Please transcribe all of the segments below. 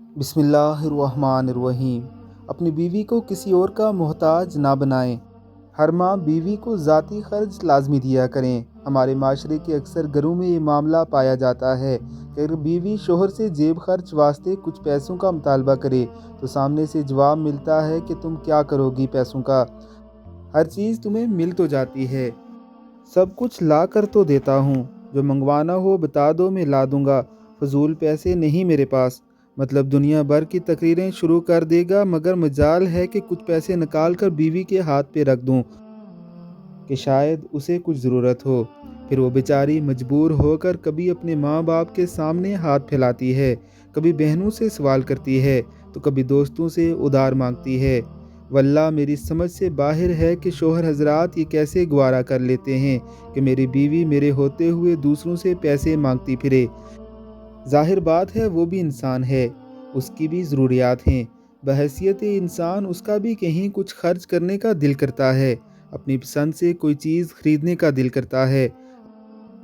بسم اللہ الرحمن الرحیم۔ اپنی بیوی کو کسی اور کا محتاج نہ بنائیں۔ ہر ماہ بیوی کو ذاتی خرچ لازمی دیا کریں۔ ہمارے معاشرے کے اکثر گھروں میں یہ معاملہ پایا جاتا ہے کہ اگر بیوی شوہر سے جیب خرچ واسطے کچھ پیسوں کا مطالبہ کرے تو سامنے سے جواب ملتا ہے کہ تم کیا کرو گی پیسوں کا، ہر چیز تمہیں مل تو جاتی ہے، سب کچھ لا کر تو دیتا ہوں، جو منگوانا ہو بتا دو میں لا دوں گا، فضول پیسے نہیں میرے پاس۔ مطلب دنیا بھر کی تقریریں شروع کر دے گا، مگر مجال ہے کہ کچھ پیسے نکال کر بیوی کے ہاتھ پہ رکھ دوں کہ شاید اسے کچھ ضرورت ہو۔ پھر وہ بیچاری مجبور ہو کر کبھی اپنے ماں باپ کے سامنے ہاتھ پھیلاتی ہے، کبھی بہنوں سے سوال کرتی ہے تو کبھی دوستوں سے ادھار مانگتی ہے۔ واللہ میری سمجھ سے باہر ہے کہ شوہر حضرات یہ کیسے گوارا کر لیتے ہیں کہ میری بیوی میرے ہوتے ہوئے دوسروں سے پیسے مانگتی پھرے۔ ظاہر بات ہے وہ بھی انسان ہے، اس کی بھی ضروریات ہیں، بحیثیت انسان اس کا بھی کہیں کچھ خرچ کرنے کا دل کرتا ہے، اپنی پسند سے کوئی چیز خریدنے کا دل کرتا ہے،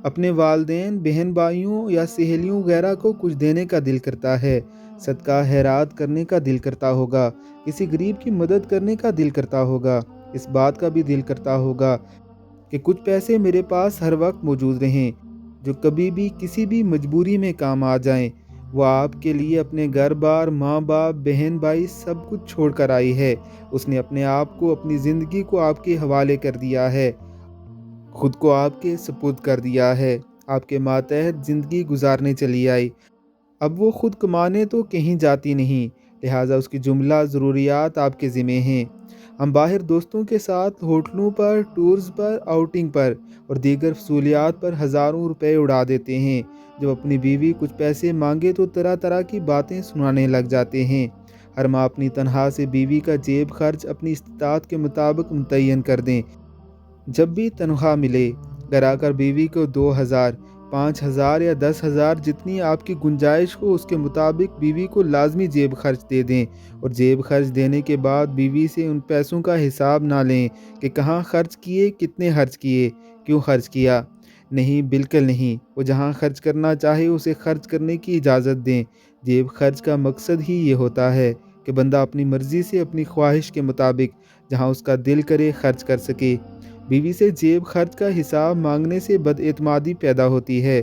اپنے والدین، بہن بھائیوں یا سہیلیوں وغیرہ کو کچھ دینے کا دل کرتا ہے، صدقہ خیرات کرنے کا دل کرتا ہوگا، کسی غریب کی مدد کرنے کا دل کرتا ہوگا، اس بات کا بھی دل کرتا ہوگا کہ کچھ پیسے میرے پاس ہر وقت موجود رہیں، جو کبھی بھی کسی بھی مجبوری میں کام آ جائیں۔ وہ آپ کے لیے اپنے گھر بار، ماں باپ، بہن بھائی سب کچھ چھوڑ کر آئی ہے۔ اس نے اپنے آپ کو، اپنی زندگی کو آپ کے حوالے کر دیا ہے، خود کو آپ کے سپرد کر دیا ہے، آپ کے ماتحت زندگی گزارنے چلی آئی۔ اب وہ خود کمانے تو کہیں جاتی نہیں، لہٰذا اس کی جملہ ضروریات آپ کے ذمہ ہیں۔ ہم باہر دوستوں کے ساتھ ہوٹلوں پر، ٹورز پر، آؤٹنگ پر اور دیگر فضولیات پر ہزاروں روپے اڑا دیتے ہیں۔ جب اپنی بیوی کچھ پیسے مانگے تو طرح طرح کی باتیں سنانے لگ جاتے ہیں۔ ہر ماہ اپنی تنخواہ سے بیوی کا جیب خرچ اپنی استطاعت کے مطابق متعین کر دیں۔ جب بھی تنخواہ ملے، گھر آ کر بیوی کو 2000، 5000 یا 10,000 جتنی آپ کی گنجائش ہو اس کے مطابق بیوی کو لازمی جیب خرچ دے دیں، اور جیب خرچ دینے کے بعد بیوی سے ان پیسوں کا حساب نہ لیں کہ کہاں خرچ کیے، کتنے خرچ کیے، کیوں خرچ کیا۔ نہیں، بالکل نہیں، وہ جہاں خرچ کرنا چاہے اسے خرچ کرنے کی اجازت دیں۔ جیب خرچ کا مقصد ہی یہ ہوتا ہے کہ بندہ اپنی مرضی سے، اپنی خواہش کے مطابق جہاں اس کا دل کرے خرچ کر سکے۔ بیوی سے جیب خرچ کا حساب مانگنے سے بد اعتمادی پیدا ہوتی ہے۔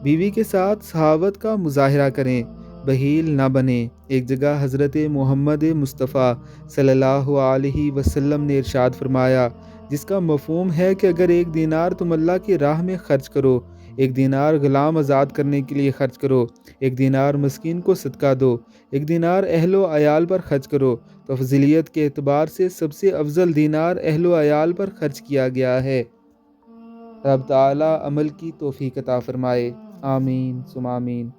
بیوی کے ساتھ سخاوت کا مظاہرہ کریں، بخیل نہ بنیں۔ ایک جگہ حضرت محمد مصطفیٰ صلی اللہ علیہ وسلم نے ارشاد فرمایا، جس کا مفہوم ہے کہ اگر 1 دینار تم اللہ کی راہ میں خرچ کرو، 1 دینار غلام آزاد کرنے کے لیے خرچ کرو، 1 دینار مسکین کو صدقہ دو، 1 دینار اہل و عیال پر خرچ کرو، تو فضیلت کے اعتبار سے سب سے افضل دینار اہل و عیال پر خرچ کیا گیا ہے۔ رب تعالی عمل کی توفیق عطا فرمائے، آمین ثم آمین۔